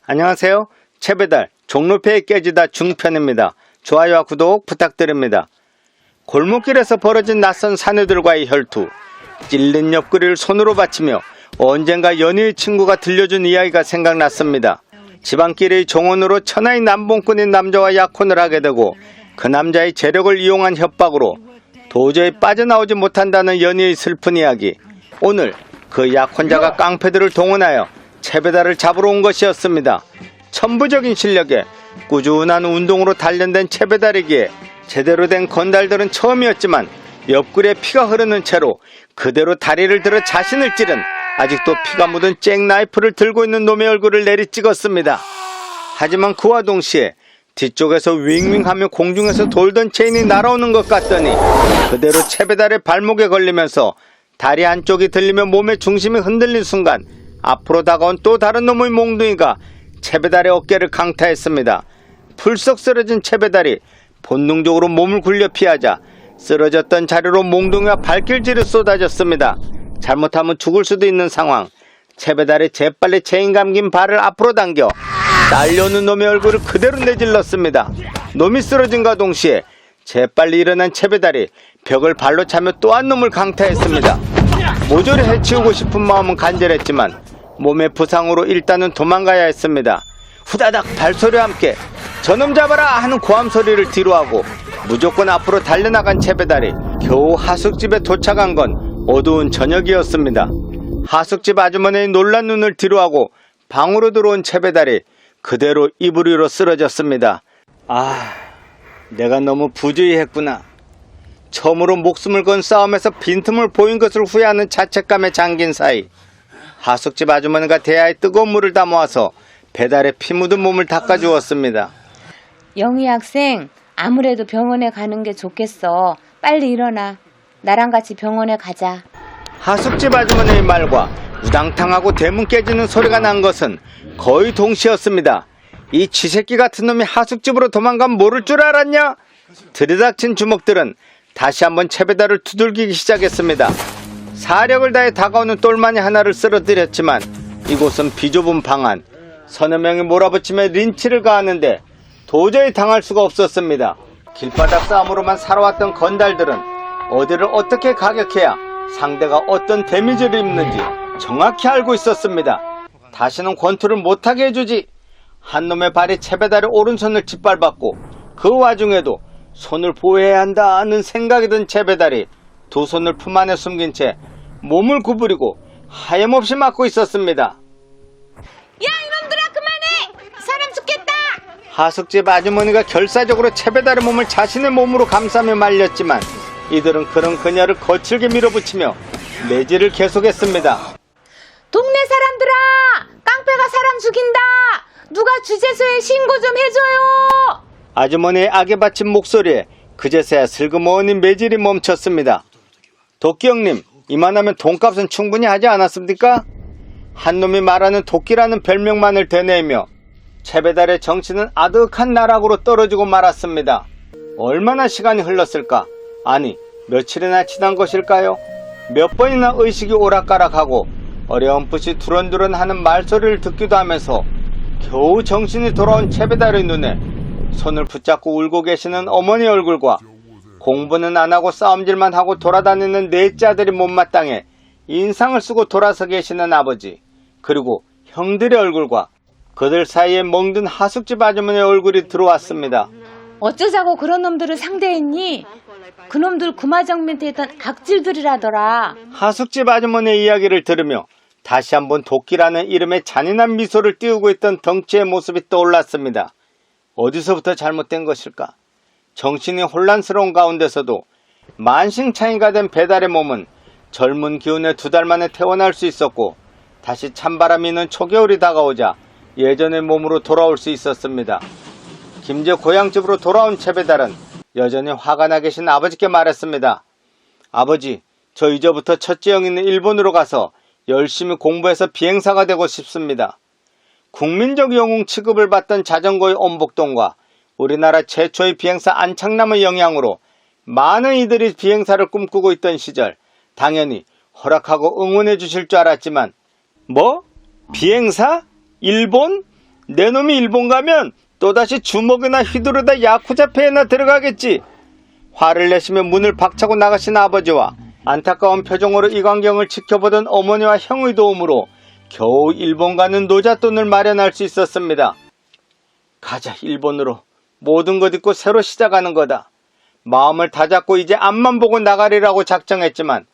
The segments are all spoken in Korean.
안녕하세요. 채배달 종로패에 깨지다 중편입니다. 좋아요와 구독 부탁드립니다. 골목길에서 벌어진 낯선 사내들과의 혈투, 찔린 옆구리를 손으로 받치며 언젠가 연희의 친구가 들려준 이야기가 생각났습니다. 지방길의 종원으로 천하의 남봉꾼인 남자와 약혼을 하게 되고 그 남자의 재력을 이용한 협박으로 도저히 빠져나오지 못한다는 연희의 슬픈 이야기. 오늘 그 약혼자가 깡패들을 동원하여 채배달을 잡으러 온 것이었습니다. 천부적인 실력에 꾸준한 운동으로 단련된 채배달이기에 제대로 된 건달들은 처음이었지만 옆구리에 피가 흐르는 채로 그대로 다리를 들어 자신을 찌른 아직도 피가 묻은 잭나이프를 들고 있는 놈의 얼굴을 내리 찍었습니다. 하지만 그와 동시에 뒤쪽에서 윙윙하며 공중에서 돌던 체인이 날아오는 것 같더니 그대로 채배달의 발목에 걸리면서 다리 한쪽이 들리며 몸의 중심이 흔들린 순간 앞으로 다가온 또 다른 놈의 몽둥이가 채배달의 어깨를 강타했습니다. 풀썩 쓰러진 채배달이 본능적으로 몸을 굴려 피하자 쓰러졌던 자리로 몽둥이와 발길질이 쏟아졌습니다. 잘못하면 죽을 수도 있는 상황. 채배달이 재빨리 체인 감긴 발을 앞으로 당겨 날려오는 놈의 얼굴을 그대로 내질렀습니다. 놈이 쓰러진과 동시에 재빨리 일어난 채배달이 벽을 발로 차며 또 한 놈을 강타했습니다. 모조리 해치우고 싶은 마음은 간절했지만 몸의 부상으로 일단은 도망가야 했습니다. 후다닥 발소리와 함께 저놈 잡아라 하는 고함 소리를 뒤로하고 무조건 앞으로 달려나간 채배달이 겨우 하숙집에 도착한 건 어두운 저녁이었습니다. 하숙집 아주머니의 놀란 눈을 뒤로하고 방으로 들어온 채배달이 그대로 이불 위로 쓰러졌습니다. 내가 너무 부주의했구나. 처음으로 목숨을 건 싸움에서 빈틈을 보인 것을 후회하는 자책감에 잠긴 사이 하숙집 아주머니가 대야에 뜨거운 물을 담아와서 배달에 피 묻은 몸을 닦아주었습니다. 영희 학생, 아무래도 병원에 가는 게 좋겠어. 빨리 일어나. 나랑 같이 병원에 가자. 하숙집 아주머니의 말과 우당탕하고 대문 깨지는 소리가 난 것은 거의 동시였습니다. 이 쥐새끼 같은 놈이 하숙집으로 도망가면 모를 줄 알았냐? 들이닥친 주먹들은 다시 한번 채배달을 두들기기 시작했습니다. 사력을 다해 다가오는 똘마니 하나를 쓰러뜨렸지만 이곳은 비좁은 방 안, 서너 명이 몰아붙이며 린치를 가하는데 도저히 당할 수가 없었습니다. 길바닥 싸움으로만 살아왔던 건달들은 어디를 어떻게 가격해야 상대가 어떤 데미지를 입는지 정확히 알고 있었습니다. 다시는 권투를 못하게 해주지. 한 놈의 발이 채배달의 오른손을 짓밟았고 그 와중에도 손을 보호해야 한다는 생각이 든 채배달이 두 손을 품 안에 숨긴 채 몸을 구부리고 하염없이 맞고 있었습니다. 야, 이놈들아, 그만해! 사람 죽겠다! 하숙집 아주머니가 결사적으로 채배달의 몸을 자신의 몸으로 감싸며 말렸지만 이들은 그런 그녀를 거칠게 밀어붙이며 매질을 계속했습니다. 동네 사람들아! 깡패가 사람 죽인다! 누가 주재소에 신고 좀 해줘요! 아주머니의 악에 받친 목소리에 그제서야 슬그머니 매질이 멈췄습니다. 도끼 형님, 이만하면 돈값은 충분히 하지 않았습니까? 한 놈이 말하는 도끼라는 별명만을 되뇌며 채배달의 정신은 아득한 나락으로 떨어지고 말았습니다. 얼마나 시간이 흘렀을까? 아니, 며칠이나 지난 것일까요? 몇 번이나 의식이 오락가락하고 어려움풋이 두런두런하는 말소리를 듣기도 하면서 겨우 정신이 돌아온 채배달의 눈에 손을 붙잡고 울고 계시는 어머니 얼굴과 공부는 안 하고 싸움질만 하고 돌아다니는 넷째 아들이 못마땅해 인상을 쓰고 돌아서 계시는 아버지, 그리고 형들의 얼굴과 그들 사이에 멍든 하숙집 아주머니의 얼굴이 들어왔습니다. 어쩌자고 그런 놈들을 상대했니? 그놈들 구마정 밑에 있던 악질들이라더라. 하숙집 아주머니의 이야기를 들으며 다시 한번 도끼라는 이름에 잔인한 미소를 띄우고 있던 덩치의 모습이 떠올랐습니다. 어디서부터 잘못된 것일까? 정신이 혼란스러운 가운데서도 만신창이가 된 배달의 몸은 젊은 기운에 2달 만에 퇴원할 수 있었고 다시 찬바람이 있는 초겨울이 다가오자 예전의 몸으로 돌아올 수 있었습니다. 김제 고향집으로 돌아온 채배달은 여전히 화가 나 계신 아버지께 말했습니다. 아버지, 저 이제부터 첫째 형이는 일본으로 가서 열심히 공부해서 비행사가 되고 싶습니다. 국민적 영웅 취급을 받던 자전거의 엄복동과 우리나라 최초의 비행사 안창남의 영향으로 많은 이들이 비행사를 꿈꾸고 있던 시절 당연히 허락하고 응원해 주실 줄 알았지만 뭐? 비행사? 일본? 내 놈이 일본 가면 또다시 주먹이나 휘두르다 야쿠자패에나 들어가겠지. 화를 내시며 문을 박차고 나가신 아버지와 안타까운 표정으로 이 광경을 지켜보던 어머니와 형의 도움으로 겨우 일본 가는 노잣돈을 마련할 수 있었습니다. 가자, 일본으로. 모든 것 잊고 새로 시작하는 거다. 마음을 다잡고 이제 앞만 보고 나가리라고 작정했지만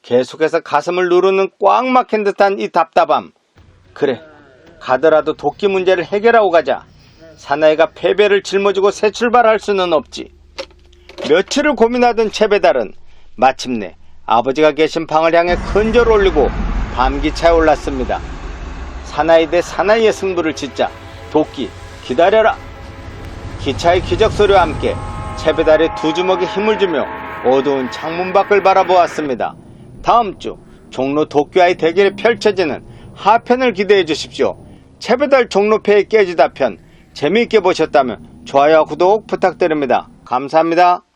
계속해서 가슴을 누르는 꽉 막힌 듯한 이 답답함. 그래, 가더라도 도끼 문제를 해결하고 가자. 사나이가 패배를 짊어지고 새 출발할 수는 없지. 며칠을 고민하던 채배달은 마침내 아버지가 계신 방을 향해 큰절 올리고 밤기차에 올랐습니다. 사나이 대 사나이의 승부를 짓자. 도끼, 기다려라. 기차의 기적소리와 함께 채배달이 두 주먹에 힘을 주며 어두운 창문 밖을 바라보았습니다. 다음 주 종로 도끼와의 대결이 펼쳐지는 하편을 기대해 주십시오. 채배달 종로패의 깨지다 편 재미있게 보셨다면 좋아요와 구독 부탁드립니다. 감사합니다.